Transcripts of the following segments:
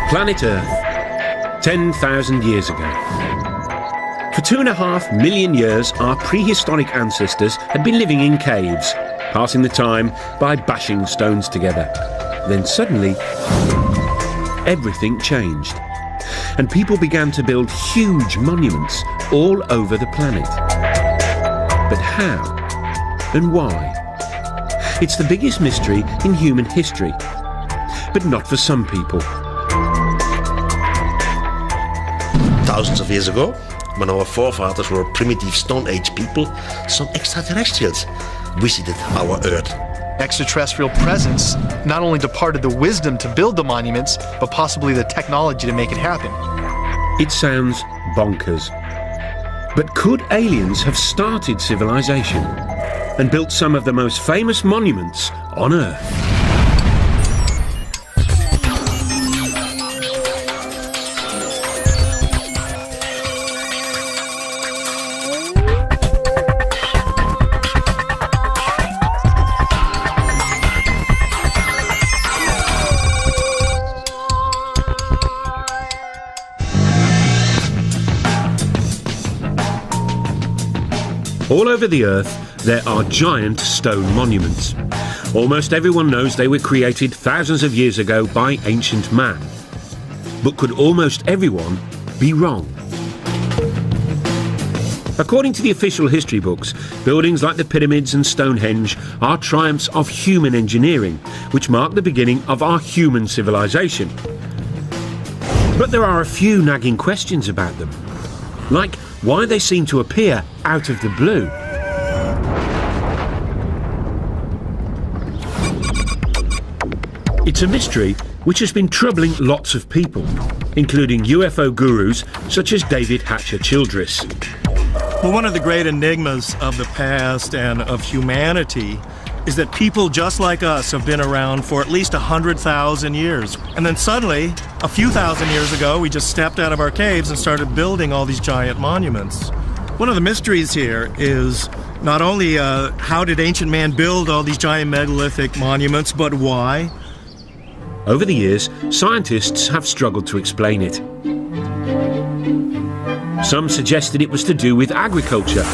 Planet Earth, 10,000 years ago. For 2.5 million years, our prehistoric ancestors had been living in caves, passing the time by bashing stones together. Then suddenly, everything changed, and people began to build huge monuments all over the planet. But how and why? It's the biggest mystery in human history, but not for some people. Thousands of years ago, when our forefathers were primitive Stone Age people, some extraterrestrials visited our Earth. Extraterrestrial presence not only departed the wisdom to build the monuments, but possibly the technology to make it happen. It sounds bonkers. But could aliens have started civilization and built some of the most famous monuments on Earth? All over the Earth, there are giant stone monuments. Almost everyone knows they were created thousands of years ago by ancient man. But could almost everyone be wrong? According to the official history books, buildings like the pyramids and Stonehenge are triumphs of human engineering, which mark the beginning of our human civilization. But there are a few nagging questions about them, like why they seem to appear out of the blue. It's a mystery which has been troubling lots of people, including UFO gurus such as David Hatcher Childress. Well, one of the great enigmas of the past and of humanity is that people just like us have been around for at least 100,000 years. And then suddenly, a few thousand years ago, we just stepped out of our caves and started building all these giant monuments. One of the mysteries here is not only how did ancient man build all these giant megalithic monuments, but why? Over the years, scientists have struggled to explain it. Some suggested it was to do with agriculture.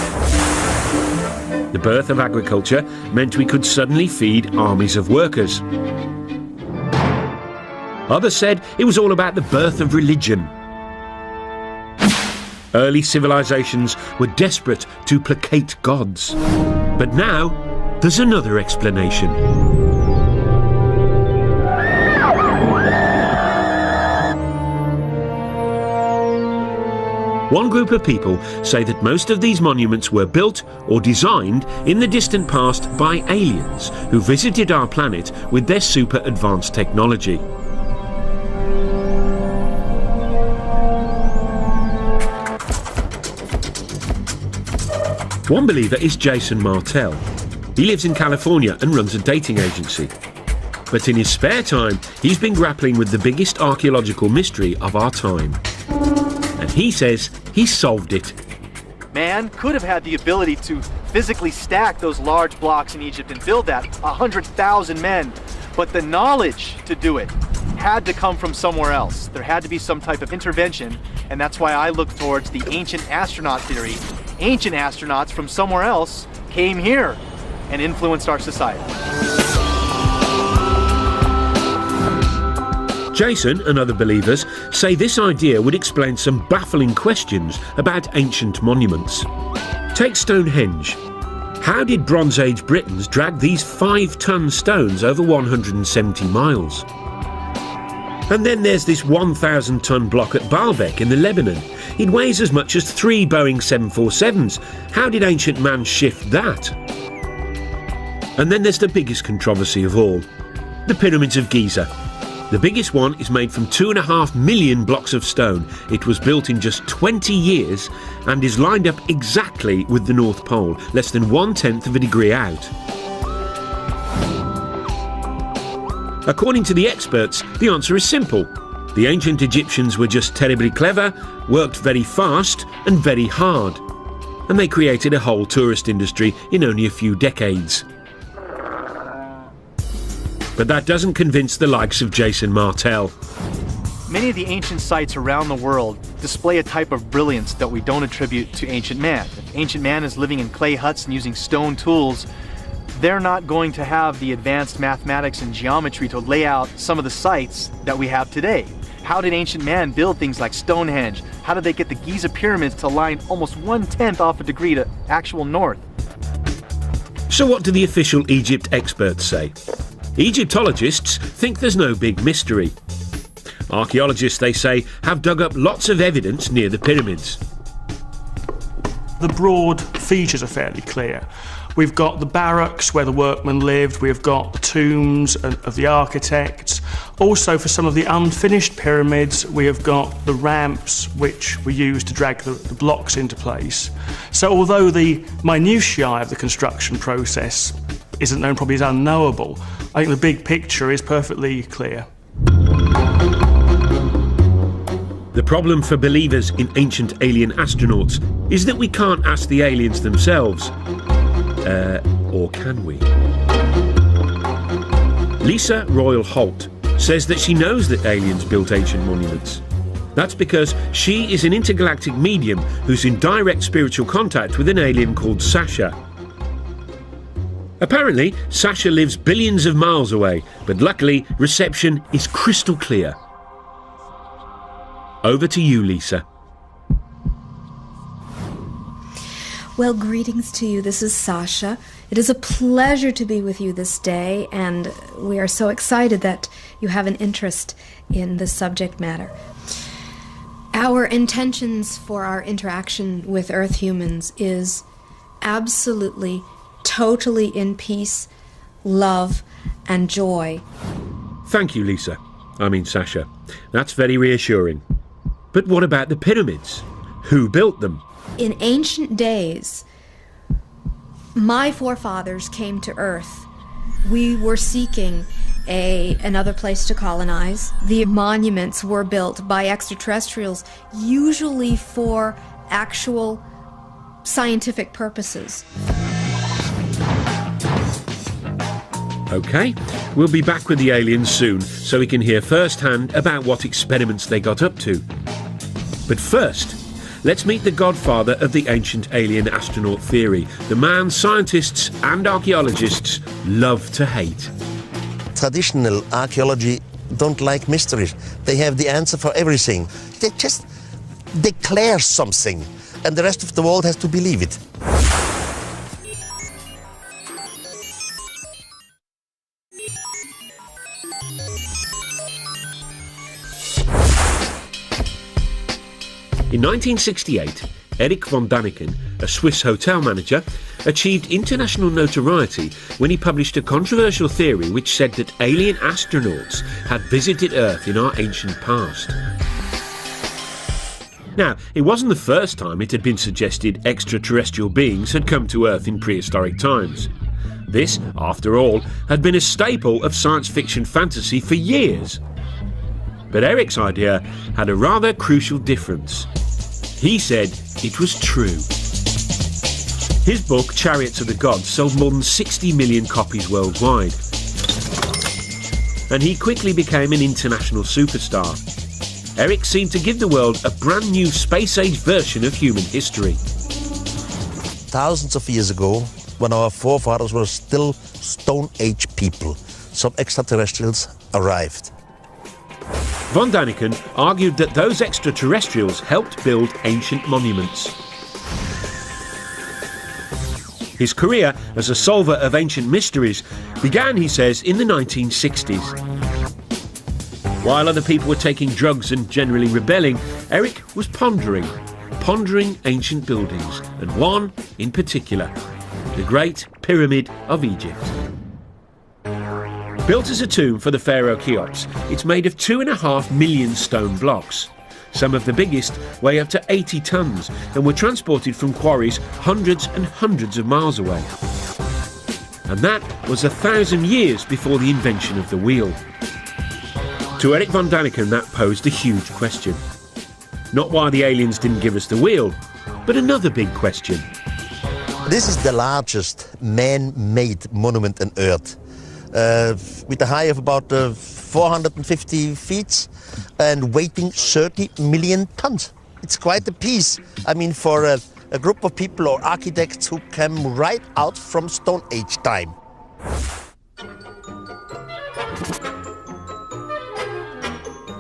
The birth of agriculture meant we could suddenly feed armies of workers. Others said it was all about the birth of religion. Early civilizations were desperate to placate gods. But now, there's another explanation. One group of people say that most of these monuments were built or designed in the distant past by aliens who visited our planet with their super advanced technology. One believer is Jason Martell. He lives in California and runs a dating agency. But in his spare time, he's been grappling with the biggest archaeological mystery of our time. And he says he solved it. Man could have had the ability to physically stack those large blocks in Egypt and build that, 100,000 men. But the knowledge to do it had to come from somewhere else. There had to be some type of intervention, and that's why I look towards the ancient astronaut theory. Ancient astronauts from somewhere else came here and influenced our society. Jason and other believers say this idea would explain some baffling questions about ancient monuments. Take Stonehenge. How did Bronze Age Britons drag these 5-ton stones over 170 miles? And then there's this 1,000-ton block at Baalbek in the Lebanon. It weighs as much as 3 Boeing 747s. How did ancient man shift that? And then there's the biggest controversy of all, the Pyramids of Giza. The biggest one is made from 2.5 million blocks of stone. It was built in just 20 years and is lined up exactly with the North Pole, less than 1/10 of a degree out. According to the experts, the answer is simple. The ancient Egyptians were just terribly clever, worked very fast and very hard. And they created a whole tourist industry in only a few decades. But that doesn't convince the likes of Jason Martell. Many of the ancient sites around the world display a type of brilliance that we don't attribute to ancient man. If ancient man is living in clay huts and using stone tools, they're not going to have the advanced mathematics and geometry to lay out some of the sites that we have today. How did ancient man build things like Stonehenge? How did they get the Giza pyramids to line almost 1/10 off a degree to actual north? So what do the official Egypt experts say? Egyptologists think there's no big mystery. Archaeologists, they say, have dug up lots of evidence near the pyramids. The broad features are fairly clear. We've got the barracks where the workmen lived, we've got the tombs of the architects. Also, for some of the unfinished pyramids, we have got the ramps which were used to drag the blocks into place. So although the minutiae of the construction process isn't known, probably is unknowable, I think the big picture is perfectly clear. The problem for believers in ancient alien astronauts is that we can't ask the aliens themselves. Or can we? Lisa Royal Holt says that she knows that aliens built ancient monuments. That's because she is an intergalactic medium who's in direct spiritual contact with an alien called Sasha. Apparently, Sasha lives billions of miles away, but luckily, reception is crystal clear. Over to you, Lisa. Well, greetings to you. This is Sasha. It is a pleasure to be with you this day, and we are so excited that you have an interest in this subject matter. Our intentions for our interaction with Earth humans is absolutely, totally in peace, love, and joy. Thank you, Lisa. I mean, Sasha. That's very reassuring. But what about the pyramids? Who built them? In ancient days, my forefathers came to Earth. We were seeking another place to colonize. The monuments were built by extraterrestrials, usually for actual scientific purposes. OK, we'll be back with the aliens soon so we can hear firsthand about what experiments they got up to. But first, let's meet the godfather of the ancient alien astronaut theory, the man scientists and archaeologists love to hate. Traditional archaeology don't like mysteries. They have the answer for everything. They just declare something, and the rest of the world has to believe it. In 1968, Erich von Däniken, a Swiss hotel manager, achieved international notoriety when he published a controversial theory which said that alien astronauts had visited Earth in our ancient past. Now, it wasn't the first time it had been suggested extraterrestrial beings had come to Earth in prehistoric times. This, after all, had been a staple of science fiction fantasy for years. But Erich's idea had a rather crucial difference. He said it was true. His book, Chariots of the Gods, sold more than 60 million copies worldwide. And he quickly became an international superstar. Erich seemed to give the world a brand new space-age version of human history. Thousands of years ago, when our forefathers were still Stone Age people, some extraterrestrials arrived. Von Däniken argued that those extraterrestrials helped build ancient monuments. His career as a solver of ancient mysteries began, he says, in the 1960s. While other people were taking drugs and generally rebelling, Erich was pondering ancient buildings, and one in particular, the Great Pyramid of Egypt. Built as a tomb for the pharaoh Cheops, it's made of 2.5 million stone blocks. Some of the biggest weigh up to 80 tons and were transported from quarries hundreds and hundreds of miles away. And that was 1,000 years before the invention of the wheel. To Erich von Däniken, that posed a huge question. Not why the aliens didn't give us the wheel, but another big question. This is the largest man-made monument on Earth, with a height of about 450 feet and weighing 30 million tons. It's quite a piece. I mean, for a group of people or architects who came right out from Stone Age time.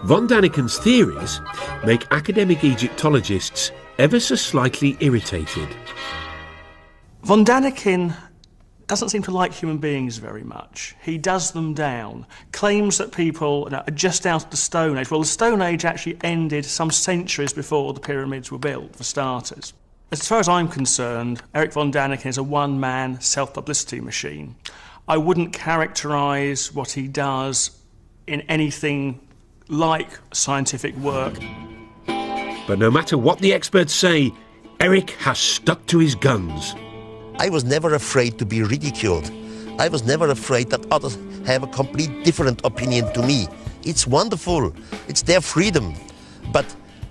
Von Daniken's theories make academic Egyptologists ever so slightly irritated. Von Daniken doesn't seem to like human beings very much. He does them down, claims that people are just out of the Stone Age. Well, the Stone Age actually ended some centuries before the pyramids were built, for starters. As far as I'm concerned, Erich von Daniken is a one-man self-publicity machine. I wouldn't characterise what he does in anything like scientific work. But no matter what the experts say, Erich has stuck to his guns. I was never afraid to be ridiculed. I was never afraid that others have a complete different opinion to me. It's wonderful. It's their freedom. But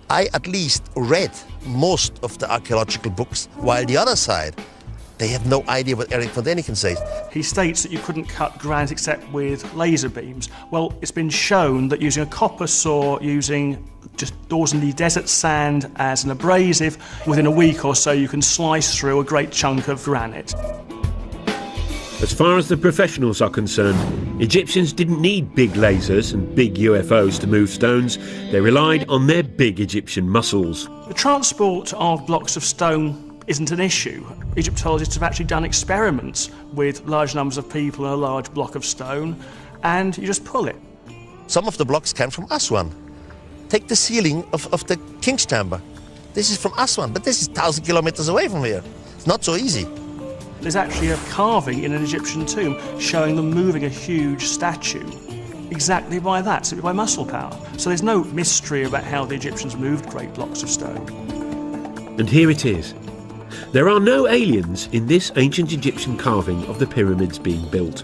I at least read most of the archaeological books, while the other side, they have no idea what Erich von Daniken says. He states that you couldn't cut granite except with laser beams. Well, it's been shown that using a copper saw, using just ordinary desert sand as an abrasive, within a week or so you can slice through a great chunk of granite. As far as the professionals are concerned, Egyptians didn't need big lasers and big UFOs to move stones. They relied on their big Egyptian muscles. The transport of blocks of stone isn't an issue. Egyptologists have actually done experiments with large numbers of people in a large block of stone, and you just pull it. Some of the blocks came from Aswan. Take the ceiling of the King's Chamber. This is from Aswan, but this is 1,000 kilometers away from here. It's not so easy. There's actually a carving in an Egyptian tomb showing them moving a huge statue exactly by that, simply by muscle power. So there's no mystery about how the Egyptians moved great blocks of stone. And here it is. There are no aliens in this ancient Egyptian carving of the pyramids being built,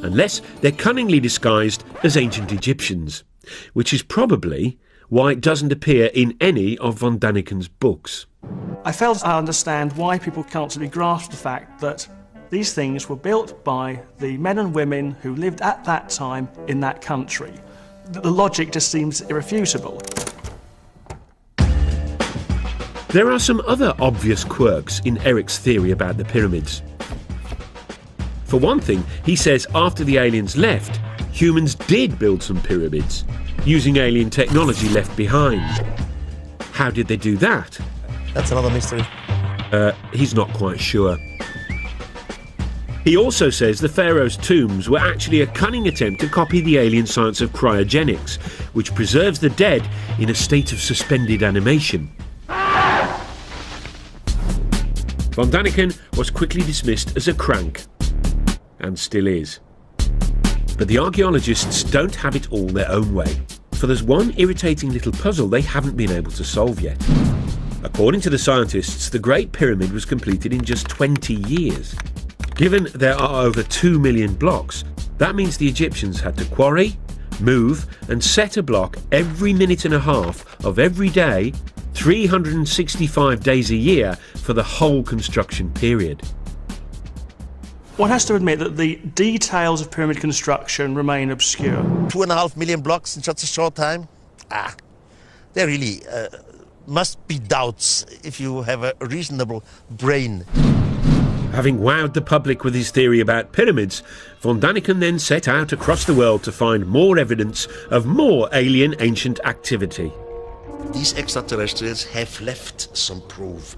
unless they're cunningly disguised as ancient Egyptians, which is probably why it doesn't appear in any of von Daniken's books. I fail to understand why people can't really grasp the fact that these things were built by the men and women who lived at that time in that country. The logic just seems irrefutable. There are some other obvious quirks in Erich's theory about the pyramids. For one thing, he says after the aliens left, humans did build some pyramids, using alien technology left behind. How did they do that? That's another mystery. He's not quite sure. He also says the pharaoh's tombs were actually a cunning attempt to copy the alien science of cryogenics, which preserves the dead in a state of suspended animation. Von Daniken was quickly dismissed as a crank, and still is. But the archaeologists don't have it all their own way, for there's one irritating little puzzle they haven't been able to solve yet. According to the scientists, the Great Pyramid was completed in just 20 years. Given there are over 2 million blocks, that means the Egyptians had to quarry, move and set a block every minute and a half of every day, 365 days a year for the whole construction period. One has to admit that the details of pyramid construction remain obscure. 2.5 million blocks in such a short time? There really must be doubts if you have a reasonable brain. Having wowed the public with his theory about pyramids, von Daniken then set out across the world to find more evidence of more alien ancient activity. These extraterrestrials have left some proof.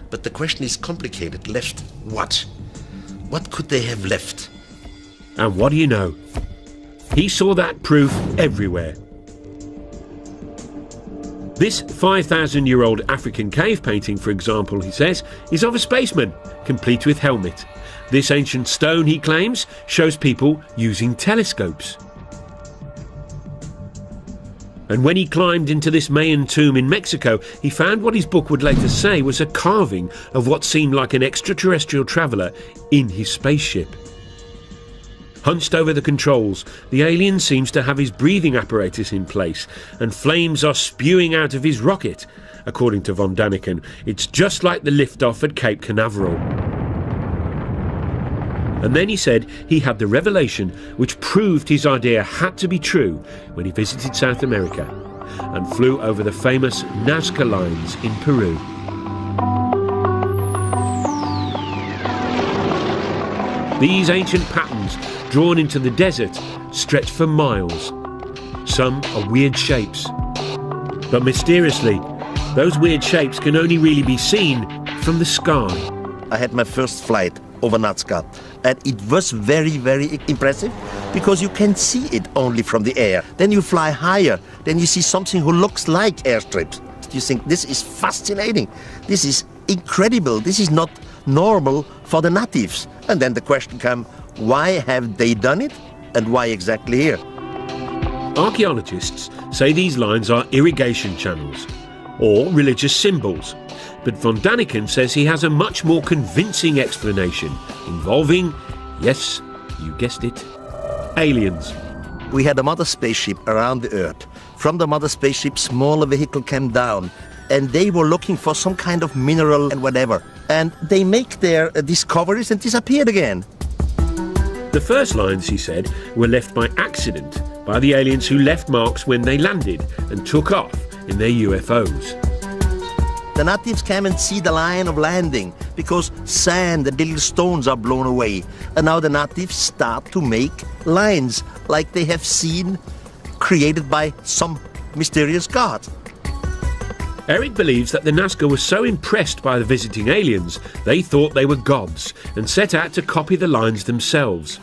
But the question is complicated. Left what? What could they have left? And what do you know? He saw that proof everywhere. This 5,000-year-old African cave painting, for example, he says, is of a spaceman, complete with helmet. This ancient stone, he claims, shows people using telescopes. And when he climbed into this Mayan tomb in Mexico, he found what his book would later say was a carving of what seemed like an extraterrestrial traveller in his spaceship. Hunched over the controls, the alien seems to have his breathing apparatus in place, and flames are spewing out of his rocket. According to von Daniken, it's just like the liftoff at Cape Canaveral. And then he said he had the revelation which proved his idea had to be true when he visited South America and flew over the famous Nazca lines in Peru. These ancient patterns, drawn into the desert, stretch for miles. Some are weird shapes. But mysteriously, those weird shapes can only really be seen from the sky. I had my first flight over Nazca, and it was very, very impressive because you can see it only from the air. Then you fly higher, then you see something who looks like airstrips. You think, this is fascinating, this is incredible, this is not normal for the natives. And then the question comes, why have they done it, and why exactly here? Archaeologists say these lines are irrigation channels or religious symbols, but von Daniken says he has a much more convincing explanation involving, yes, you guessed it, aliens. We had a mother spaceship around the Earth. From the mother spaceship, smaller vehicle came down, and they were looking for some kind of mineral and whatever. And they make their discoveries and disappeared again. The first lines, he said, were left by accident by the aliens who left marks when they landed and took off in their UFOs. The natives came and see the line of landing because sand and little stones are blown away. And now the natives start to make lines like they have seen created by some mysterious god. Eric believes that the Nazca were so impressed by the visiting aliens, they thought they were gods and set out to copy the lines themselves.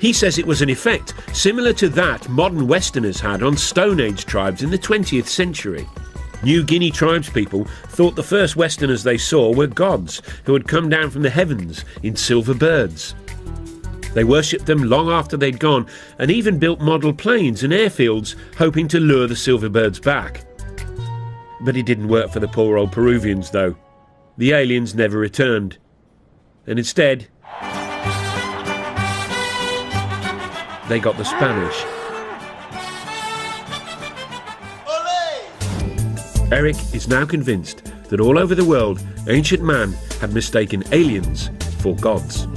He says it was an effect similar to that modern Westerners had on Stone Age tribes in the 20th century. New Guinea tribespeople thought the first Westerners they saw were gods who had come down from the heavens in silver birds. They worshipped them long after they'd gone and even built model planes and airfields hoping to lure the silver birds back. But it didn't work for the poor old Peruvians though. The aliens never returned. And instead, they got the Spanish. Eric is now convinced that all over the world, ancient man had mistaken aliens for gods.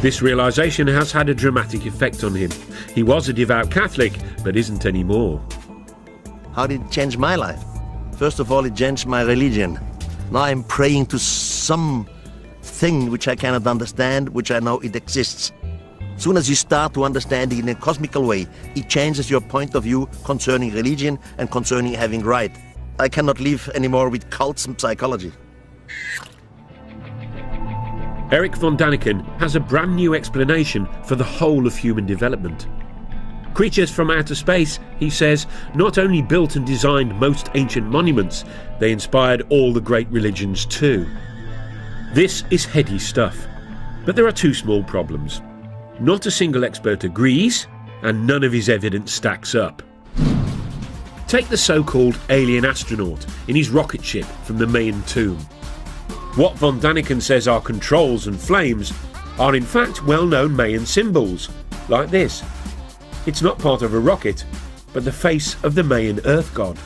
This realisation has had a dramatic effect on him. He was a devout Catholic, but isn't anymore. How did it change my life? First of all, it changed my religion. Now I'm praying to some thing which I cannot understand, which I know it exists. As soon as you start to understand it in a cosmical way, it changes your point of view concerning religion and concerning having right. I cannot live anymore with cults and psychology. Eric von Daniken has a brand new explanation for the whole of human development. Creatures from outer space, he says, not only built and designed most ancient monuments, they inspired all the great religions too. This is heady stuff, but there are two small problems. Not a single expert agrees, and none of his evidence stacks up. Take the so-called alien astronaut in his rocket ship from the Mayan tomb. What von Daniken says are controls and flames are in fact well-known Mayan symbols, like this. It's not part of a rocket, but the face of the Mayan earth god.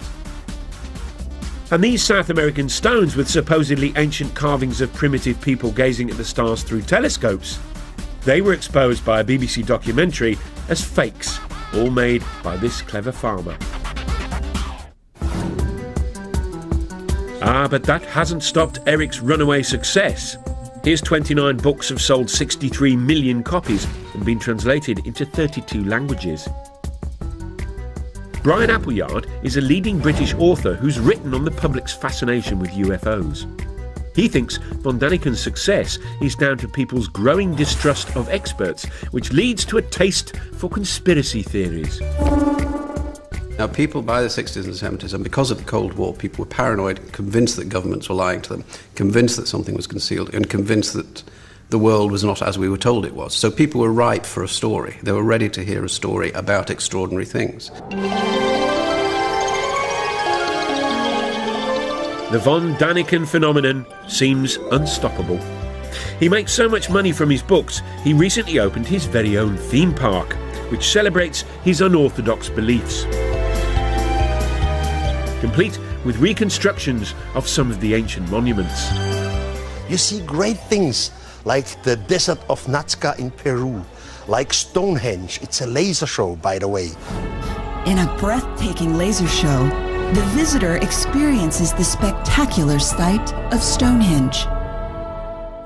And these South American stones with supposedly ancient carvings of primitive people gazing at the stars through telescopes, they were exposed by a BBC documentary as fakes, all made by this clever farmer. Ah, but that hasn't stopped Eric's runaway success. His 29 books have sold 63 million copies and been translated into 32 languages. Brian Appleyard is a leading British author who's written on the public's fascination with UFOs. He thinks von Daniken's success is down to people's growing distrust of experts, which leads to a taste for conspiracy theories. Now, people by the 60s and 70s, and because of the Cold War, people were paranoid, convinced that governments were lying to them, convinced that something was concealed, and convinced that the world was not as we were told it was. So people were ripe for a story. They were ready to hear a story about extraordinary things. The von Daniken phenomenon seems unstoppable. He makes so much money from his books, he recently opened his very own theme park, which celebrates his unorthodox beliefs. Complete with reconstructions of some of the ancient monuments. You see great things like the desert of Nazca in Peru, like Stonehenge. It's a laser show, by the way. In a breathtaking laser show, the visitor experiences the spectacular sight of Stonehenge.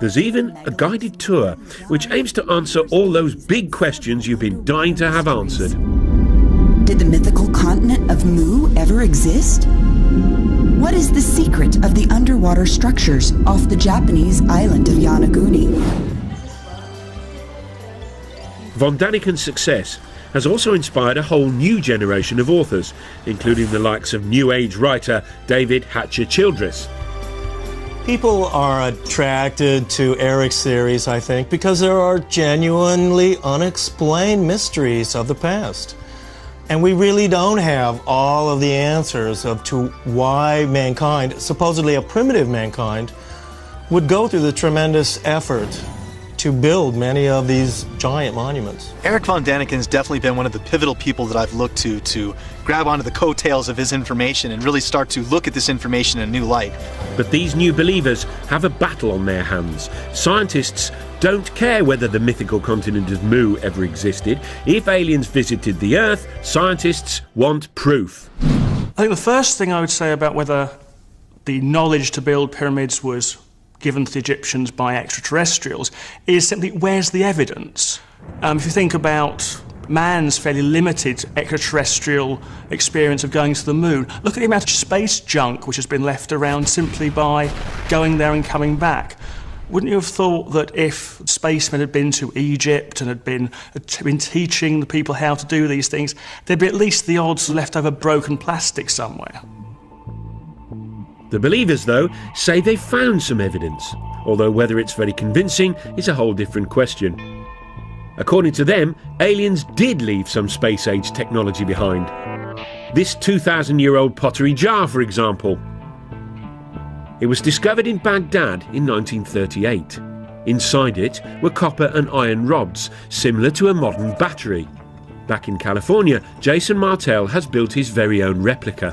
There's even a guided tour which aims to answer all those big questions you've been dying to have answered. Did the mythical continent of Mu ever exist? What is the secret of the underwater structures off the Japanese island of Yonaguni? Von Daniken's success has also inspired a whole new generation of authors, including the likes of New Age writer David Hatcher Childress. People are attracted to Eric's theories, I think, because there are genuinely unexplained mysteries of the past. And we really don't have all of the answers to why mankind, supposedly a primitive mankind, would go through the tremendous effort to build many of these giant monuments. Eric von Daniken's definitely been one of the pivotal people that I've looked to grab onto the coattails of his information and really start to look at this information in a new light. But these new believers have a battle on their hands. Scientists don't care whether the mythical continent of Mu ever existed. If aliens visited the Earth, scientists want proof. I think the first thing I would say about whether the knowledge to build pyramids was given to the Egyptians by extraterrestrials is simply, where's the evidence? If you think about man's fairly limited extraterrestrial experience of going to the moon, look at the amount of space junk which has been left around simply by going there and coming back. Wouldn't you have thought that if spacemen had been to Egypt and had been teaching the people how to do these things, there'd be at least the odds of leftover broken plastic somewhere? The believers, though, say they've found some evidence, although whether it's very convincing is a whole different question. According to them, aliens did leave some space-age technology behind. This 2,000-year-old pottery jar, for example. It was discovered in Baghdad in 1938. Inside it were copper and iron rods, similar to a modern battery. Back in California, Jason Martell has built his very own replica.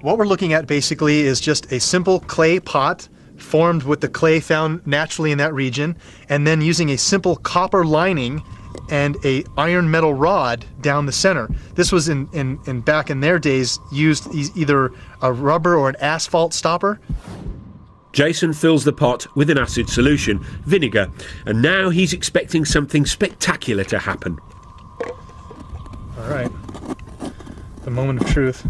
What we're looking at basically is just a simple clay pot formed with the clay found naturally in that region, and then using a simple copper lining and a iron metal rod down the center. This was in back in their days used either a rubber or an asphalt stopper. Jason fills the pot with an acid solution, vinegar, and now he's expecting something spectacular to happen. All right, the moment of truth.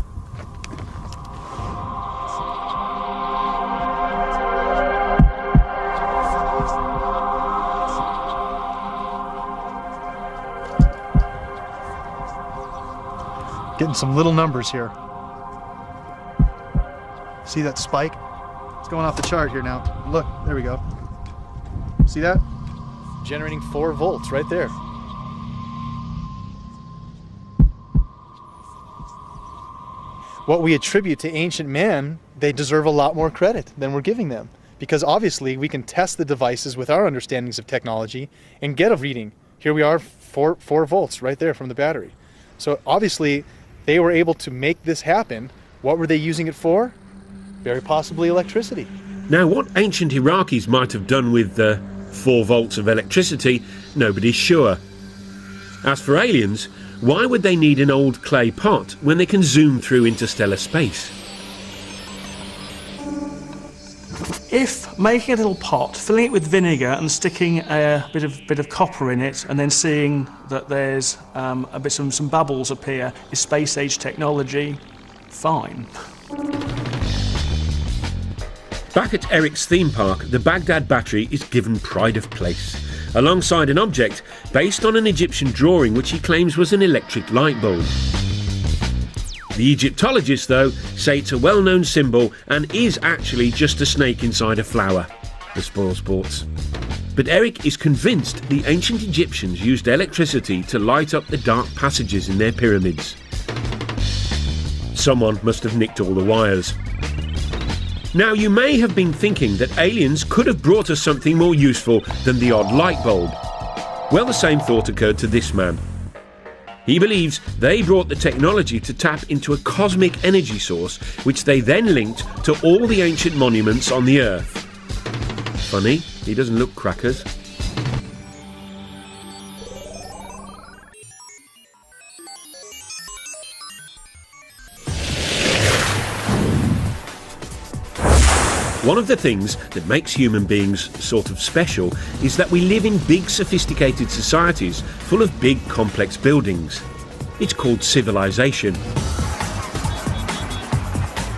Getting some little numbers here. See that spike? It's going off the chart here now. Look, there we go. See that? Generating 4 volts right there. What we attribute to ancient man, they deserve a lot more credit than we're giving them. Because obviously we can test the devices with our understandings of technology and get a reading. Here we are, 4 volts right there from the battery. So obviously they were able to make this happen. What were they using it for? Very possibly electricity. Now, what ancient Iraqis might have done with 4 volts of electricity, nobody's sure. As for aliens, why would they need an old clay pot when they can zoom through interstellar space? If making a little pot, filling it with vinegar and sticking a bit of copper in it, and then seeing that there's some bubbles appear, is space-age technology, fine. Back at Eric's theme park, the Baghdad battery is given pride of place, alongside an object based on an Egyptian drawing which he claims was an electric light bulb. The Egyptologists, though, say it's a well-known symbol and is actually just a snake inside a flower. The spoil sports. But Eric is convinced the ancient Egyptians used electricity to light up the dark passages in their pyramids. Someone must have nicked all the wires. Now, you may have been thinking that aliens could have brought us something more useful than the odd light bulb. Well, the same thought occurred to this man. He believes they brought the technology to tap into a cosmic energy source, which they then linked to all the ancient monuments on the Earth. Funny? He doesn't look crackers. One of the things that makes human beings sort of special is that we live in big, sophisticated societies full of big, complex buildings. It's called civilization.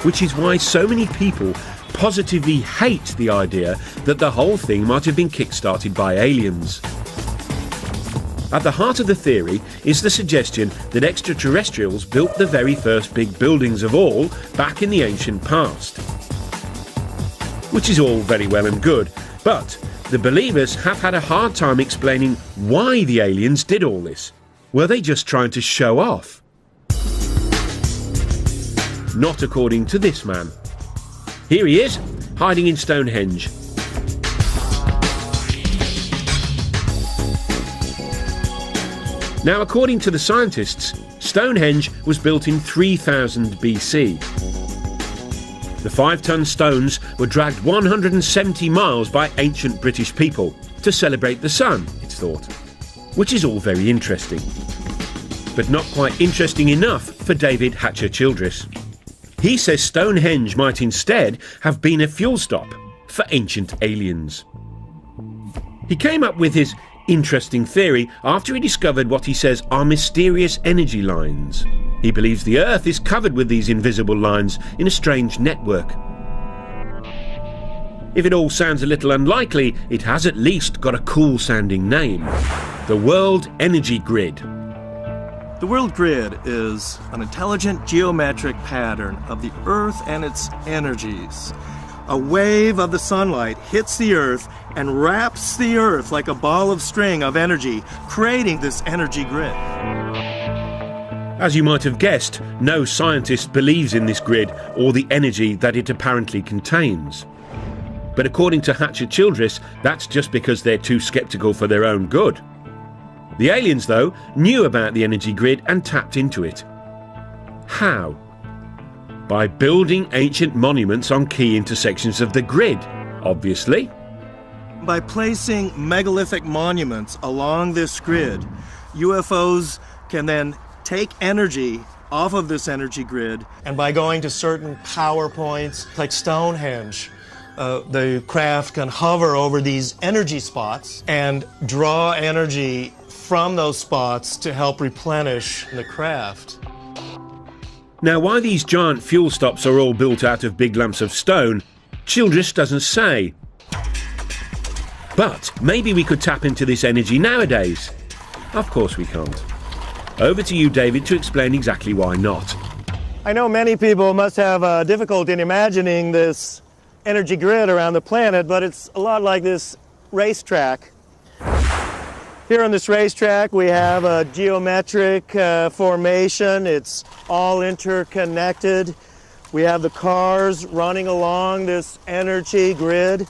Which is why so many people positively hate the idea that the whole thing might have been kick-started by aliens. At the heart of the theory is the suggestion that extraterrestrials built the very first big buildings of all back in the ancient past. Which is all very well and good, but the believers have had a hard time explaining why the aliens did all this. Were they just trying to show off? Not according to this man. Here he is, hiding in Stonehenge. Now, according to the scientists, Stonehenge was built in 3000 BC. The 5-ton stones were dragged 170 miles by ancient British people to celebrate the sun, it's thought. Which is all very interesting. But not quite interesting enough for David Hatcher-Childress. He says Stonehenge might instead have been a fuel stop for ancient aliens. He came up with his interesting theory after he discovered what he says are mysterious energy lines. He believes the Earth is covered with these invisible lines in a strange network. If it all sounds a little unlikely, it has at least got a cool-sounding name. The World Energy Grid. The World Grid is an intelligent geometric pattern of the Earth and its energies. A wave of the sunlight hits the Earth and wraps the Earth like a ball of string of energy, creating this energy grid. As you might have guessed, no scientist believes in this grid or the energy that it apparently contains. But according to Hatcher-Childress, that's just because they're too sceptical for their own good. The aliens, though, knew about the energy grid and tapped into it. How? By building ancient monuments on key intersections of the grid, obviously. By placing megalithic monuments along this grid, UFOs can then take energy off of this energy grid, and by going to certain power points like Stonehenge, the craft can hover over these energy spots and draw energy from those spots to help replenish the craft. Now, why these giant fuel stops are all built out of big lumps of stone, Childress doesn't say. But maybe we could tap into this energy nowadays. Of course we can't. Over to you, David, to explain exactly why not. I know many people must have difficulty in imagining this energy grid around the planet, but it's a lot like this racetrack. Here on this racetrack we have a geometric formation. It's all interconnected. We have the cars running along this energy grid.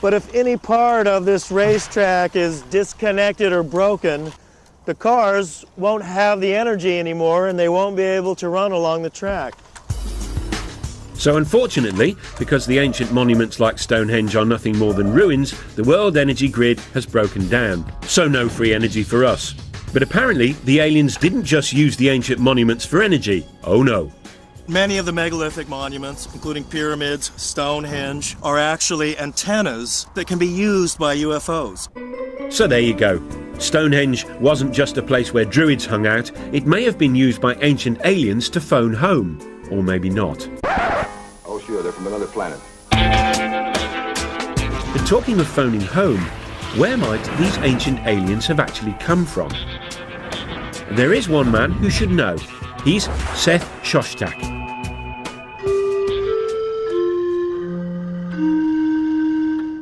But if any part of this racetrack is disconnected or broken, the cars won't have the energy anymore and they won't be able to run along the track. So unfortunately, because the ancient monuments like Stonehenge are nothing more than ruins, the world energy grid has broken down. So no free energy for us. But apparently, the aliens didn't just use the ancient monuments for energy. Oh no. Many of the megalithic monuments, including pyramids, Stonehenge, are actually antennas that can be used by UFOs. So there you go. Stonehenge wasn't just a place where druids hung out, it may have been used by ancient aliens to phone home. Or maybe not. Oh sure, they're from another planet. But talking of phoning home, where might these ancient aliens have actually come from? There is one man who should know. He's Seth Shostak.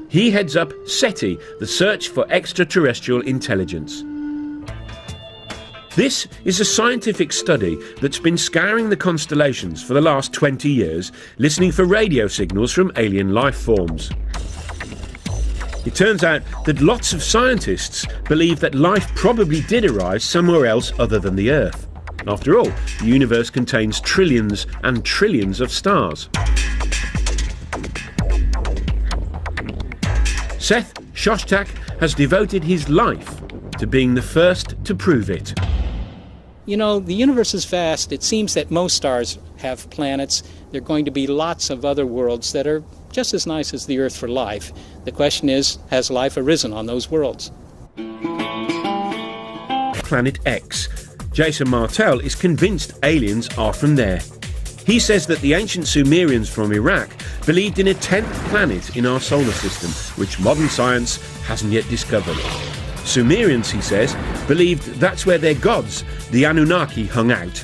He heads up SETI, the Search for Extraterrestrial Intelligence. This is a scientific study that's been scouring the constellations for the last 20 years, listening for radio signals from alien life forms. It turns out that lots of scientists believe that life probably did arise somewhere else other than the Earth. After all, the universe contains trillions and trillions of stars. Seth Shostak has devoted his life to being the first to prove it. You know, the universe is vast. It seems that most stars have planets. There are going to be lots of other worlds that are just as nice as the Earth for life. The question is, has life arisen on those worlds? Planet X. Jason Martell is convinced aliens are from there. He says that the ancient Sumerians from Iraq believed in a 10th planet in our solar system, which modern science hasn't yet discovered. Sumerians, he says, believed that's where their gods, the Anunnaki, hung out.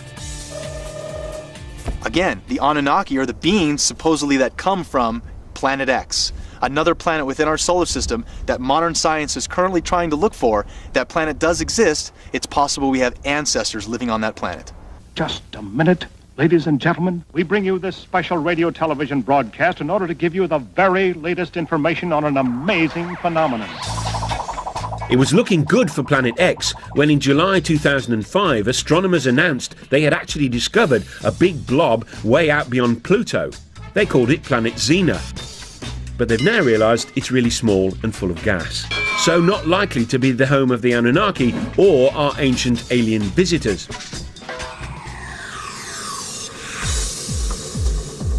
Again, the Anunnaki are the beings supposedly that come from Planet X, another planet within our solar system that modern science is currently trying to look for. That planet does exist. It's possible we have ancestors living on that planet. Just a minute. Ladies and gentlemen, we bring you this special radio television broadcast in order to give you the very latest information on an amazing phenomenon. It was looking good for Planet X when in July 2005 astronomers announced they had actually discovered a big blob way out beyond Pluto. They called it Planet Xena. But they've now realised it's really small and full of gas, so not likely to be the home of the Anunnaki or our ancient alien visitors.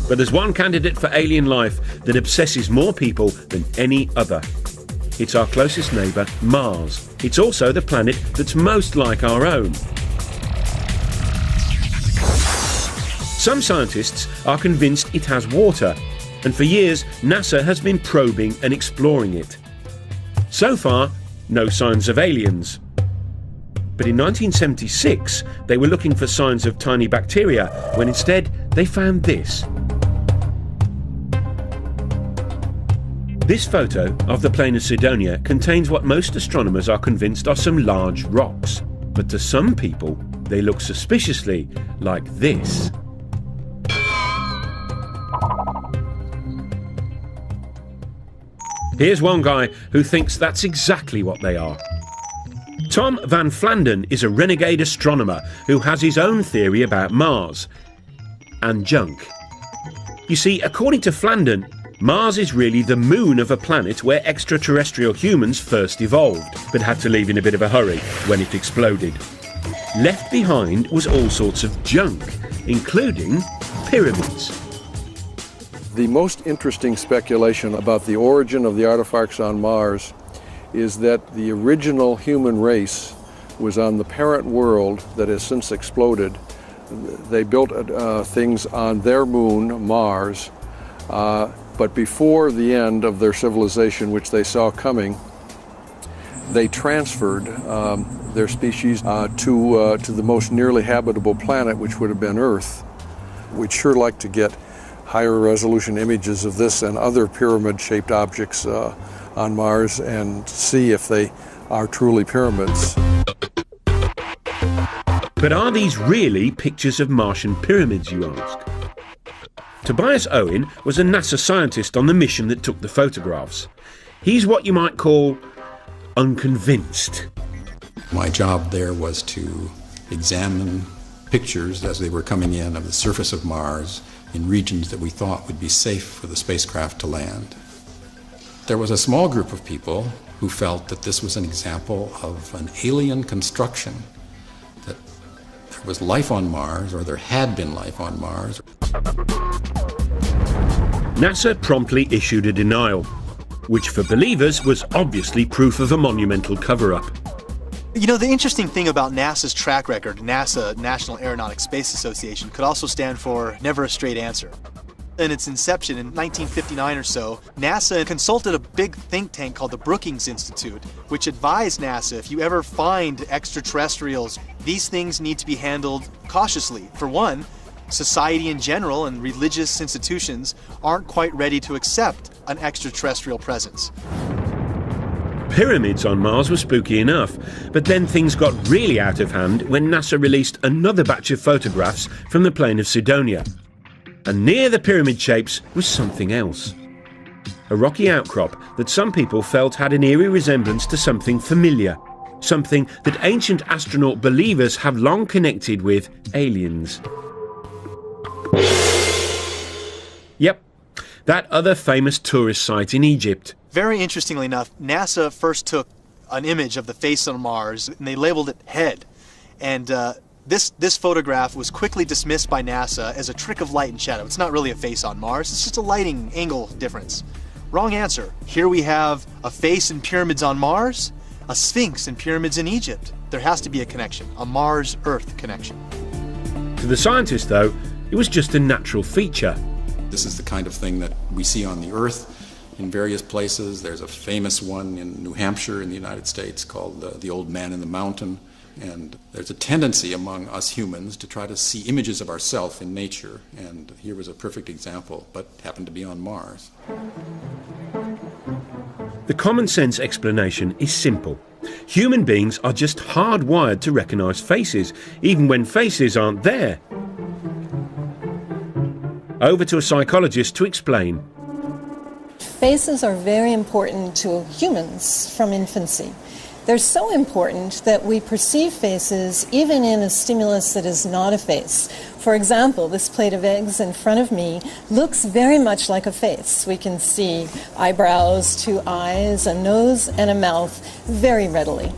But there's one candidate for alien life that obsesses more people than any other. It's our closest neighbour, Mars. It's also the planet that's most like our own. Some scientists are convinced it has water, and for years NASA has been probing and exploring it. So far, no signs of aliens. But in 1976, they were looking for signs of tiny bacteria, when instead they found this. This photo of the plain of Cydonia contains what most astronomers are convinced are some large rocks. But to some people, they look suspiciously like this. Here's one guy who thinks that's exactly what they are. Tom Van Flandern is a renegade astronomer who has his own theory about Mars and junk. You see, according to Flandern, Mars is really the moon of a planet where extraterrestrial humans first evolved, but had to leave in a bit of a hurry when it exploded. Left behind was all sorts of junk, including pyramids. The most interesting speculation about the origin of the artifacts on Mars is that the original human race was on the parent world that has since exploded. They built things on their moon, Mars, but before the end of their civilization, which they saw coming, they transferred their species to the most nearly habitable planet, which would have been Earth. We'd sure like to get higher resolution images of this and other pyramid-shaped objects on Mars and see if they are truly pyramids. But are these really pictures of Martian pyramids, you ask? Tobias Owen was a NASA scientist on the mission that took the photographs. He's what you might call unconvinced. My job there was to examine pictures as they were coming in of the surface of Mars in regions that we thought would be safe for the spacecraft to land. There was a small group of people who felt that this was an example of an alien construction, that there was life on Mars, or there had been life on Mars. NASA promptly issued a denial, which for believers was obviously proof of a monumental cover-up. You know, the interesting thing about NASA's track record, NASA, National Aeronautics Space Association, could also stand for never a straight answer. In its inception in 1959 or so, NASA consulted a big think tank called the Brookings Institute, which advised NASA, if you ever find extraterrestrials, these things need to be handled cautiously. For one, society in general and religious institutions aren't quite ready to accept an extraterrestrial presence. Pyramids on Mars were spooky enough, but then things got really out of hand when NASA released another batch of photographs from the plain of Cydonia. And near the pyramid shapes was something else. A rocky outcrop that some people felt had an eerie resemblance to something familiar, something that ancient astronaut believers have long connected with aliens. Yep, that other famous tourist site in Egypt. Very interestingly enough, NASA first took an image of the face on Mars and they labeled it head. And this photograph was quickly dismissed by NASA as a trick of light and shadow. It's not really a face on Mars, it's just a lighting angle difference. Wrong answer. Here we have a face in pyramids on Mars, a sphinx in pyramids in Egypt. There has to be a connection, a Mars-Earth connection. To the scientists, though, it was just a natural feature. This is the kind of thing that we see on the Earth in various places. There's a famous one in New Hampshire in the United States called the Old Man in the Mountain. And there's a tendency among us humans to try to see images of ourselves in nature. And here was a perfect example, but happened to be on Mars. The common sense explanation is simple. Human beings are just hardwired to recognise faces, even when faces aren't there. Over to a psychologist to explain. Faces are very important to humans from infancy. They're so important that we perceive faces even in a stimulus that is not a face. For example, this plate of eggs in front of me looks very much like a face. We can see eyebrows, two eyes, a nose, and a mouth very readily.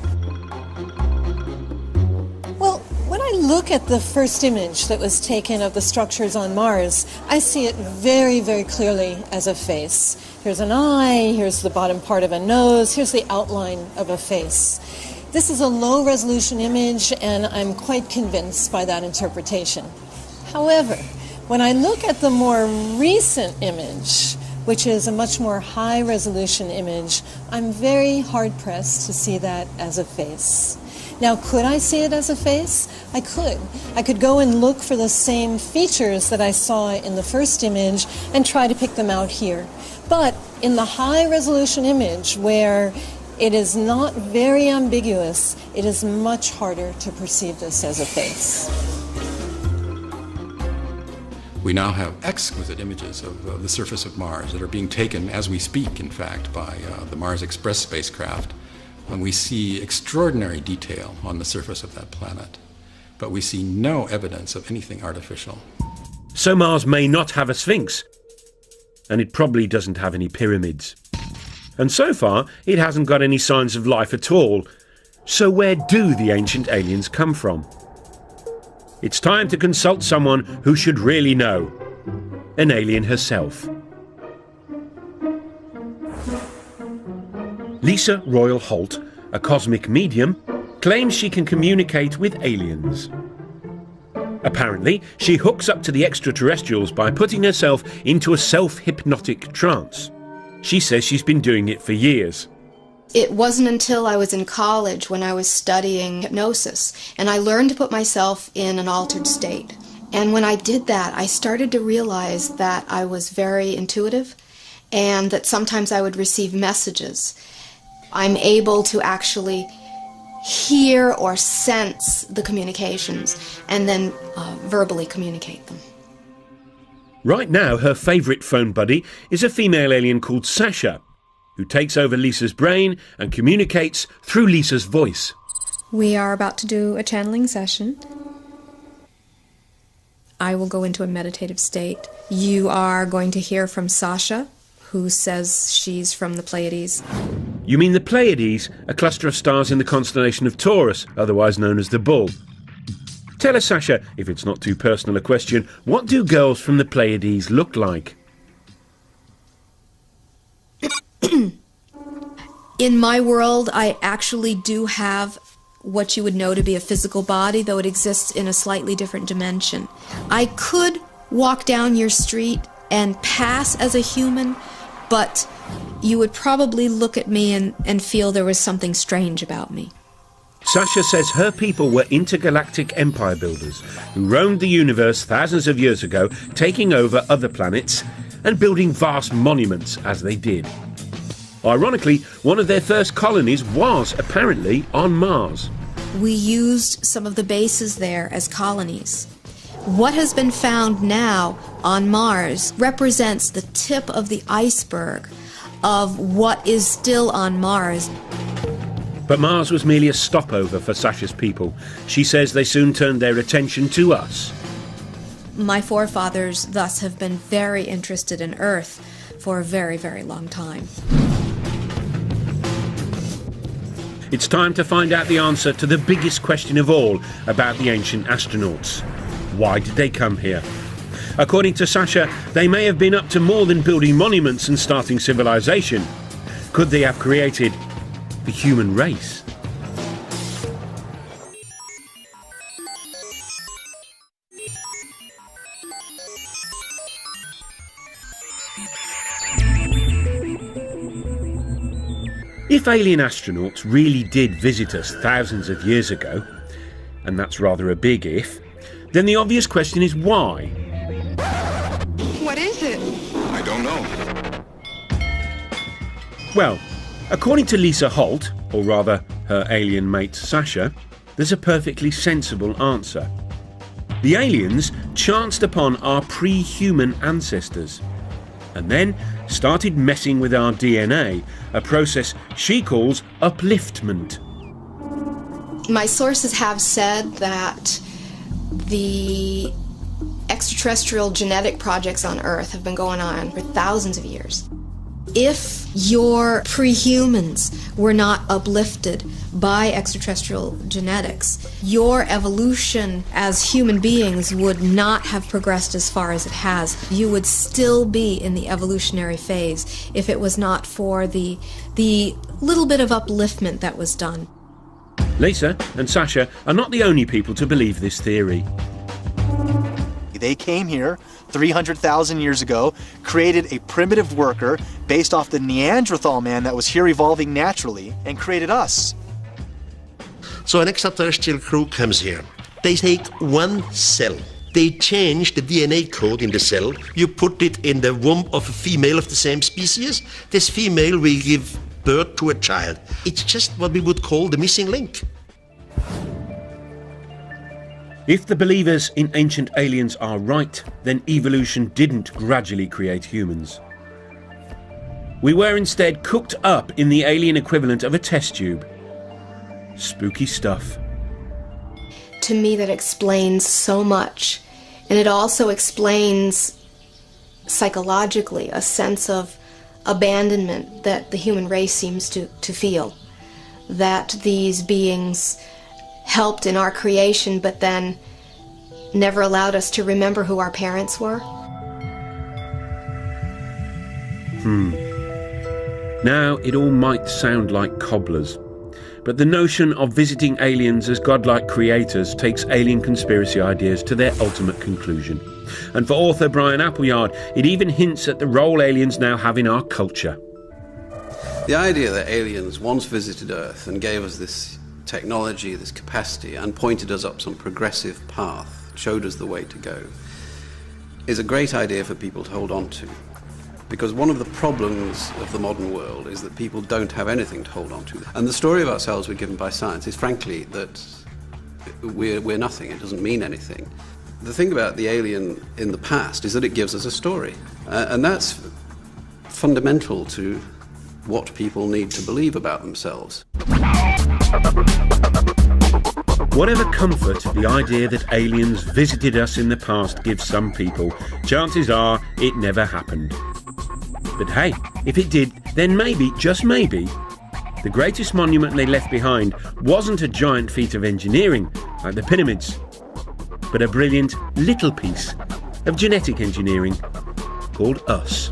Well, when I look at the first image that was taken of the structures on Mars, I see it very, very clearly as a face. Here's an eye, here's the bottom part of a nose, here's the outline of a face. This is a low-resolution image, and I'm quite convinced by that interpretation. However, when I look at the more recent image, which is a much more high-resolution image, I'm very hard-pressed to see that as a face. Now, could I see it as a face? I could. I could go and look for the same features that I saw in the first image and try to pick them out here. But in the high-resolution image, where it is not very ambiguous, it is much harder to perceive this as a face. We now have exquisite images of the surface of Mars that are being taken as we speak, in fact, by the Mars Express spacecraft. And we see extraordinary detail on the surface of that planet, but we see no evidence of anything artificial. So Mars may not have a sphinx, and it probably doesn't have any pyramids. And so far, it hasn't got any signs of life at all. So where do the ancient aliens come from? It's time to consult someone who should really know. An alien herself. Lisa Royal Holt, a cosmic medium, claims she can communicate with aliens. Apparently, she hooks up to the extraterrestrials by putting herself into a self-hypnotic trance. She says she's been doing it for years. It wasn't until I was in college when I was studying hypnosis, and I learned to put myself in an altered state. And when I did that, I started to realize that I was very intuitive and that sometimes I would receive messages. I'm able to actually hear or sense the communications and then verbally communicate them. Right now, her favourite phone buddy is a female alien called Sasha, who takes over Lisa's brain and communicates through Lisa's voice. We are about to do a channeling session. I will go into a meditative state. You are going to hear from Sasha, who says she's from the Pleiades. You mean the Pleiades, a cluster of stars in the constellation of Taurus, otherwise known as the Bull. Tell us, Sasha, if it's not too personal a question, what do girls from the Pleiades look like? In my world, I actually do have what you would know to be a physical body, though it exists in a slightly different dimension. I could walk down your street and pass as a human, but you would probably look at me and feel there was something strange about me. Sasha says her people were intergalactic empire builders who roamed the universe thousands of years ago, taking over other planets and building vast monuments as they did. Ironically, one of their first colonies was apparently on Mars. We used some of the bases there as colonies. What has been found now on Mars represents the tip of the iceberg of what is still on Mars. But Mars was merely a stopover for Sasha's people. She says they soon turned their attention to us. My forefathers thus have been very interested in Earth for a very, very long time. It's time to find out the answer to the biggest question of all about the ancient astronauts. Why did they come here? According to Sasha, they may have been up to more than building monuments and starting civilization. Could they have created the human race? If alien astronauts really did visit us thousands of years ago, and that's rather a big if, then the obvious question is why? What is it? I don't know. Well, according to Lisa Holt, or rather her alien mate Sasha, there's a perfectly sensible answer. The aliens chanced upon our pre-human ancestors and then started messing with our DNA, a process she calls upliftment. My sources have said that the extraterrestrial genetic projects on Earth have been going on for thousands of years. If your pre-humans were not uplifted by extraterrestrial genetics, your evolution as human beings would not have progressed as far as it has. You would still be in the evolutionary phase if it was not for the little bit of upliftment that was done. Lisa and Sasha are not the only people to believe this theory. They came here 300,000 years ago, created a primitive worker based off the Neanderthal man that was here evolving naturally, and created us. So an extraterrestrial crew comes here. They take one cell. They change the DNA code in the cell. You put it in the womb of a female of the same species. This female will give birth to a child. It's just what we would call the missing link. If the believers in ancient aliens are right, then evolution didn't gradually create humans. We were instead cooked up in the alien equivalent of a test tube. Spooky stuff. To me, that explains so much. And it also explains psychologically a sense of abandonment that the human race seems to feel. That these beings helped in our creation, but then never allowed us to remember who our parents were. Now, it all might sound like cobblers, but the notion of visiting aliens as godlike creators takes alien conspiracy ideas to their ultimate conclusion. And for author Brian Appleyard, it even hints at the role aliens now have in our culture. The idea that aliens once visited Earth and gave us this technology, this capacity, and pointed us up some progressive path, showed us the way to go, is a great idea for people to hold on to. Because one of the problems of the modern world is that people don't have anything to hold on to. And the story of ourselves we're given by science is frankly that we're nothing, it doesn't mean anything. The thing about the alien in the past is that it gives us a story. And that's fundamental to what people need to believe about themselves. Whatever comfort the idea that aliens visited us in the past gives some people, chances are it never happened. But hey, if it did, then maybe, just maybe, the greatest monument they left behind wasn't a giant feat of engineering like the pyramids, but a brilliant little piece of genetic engineering called us.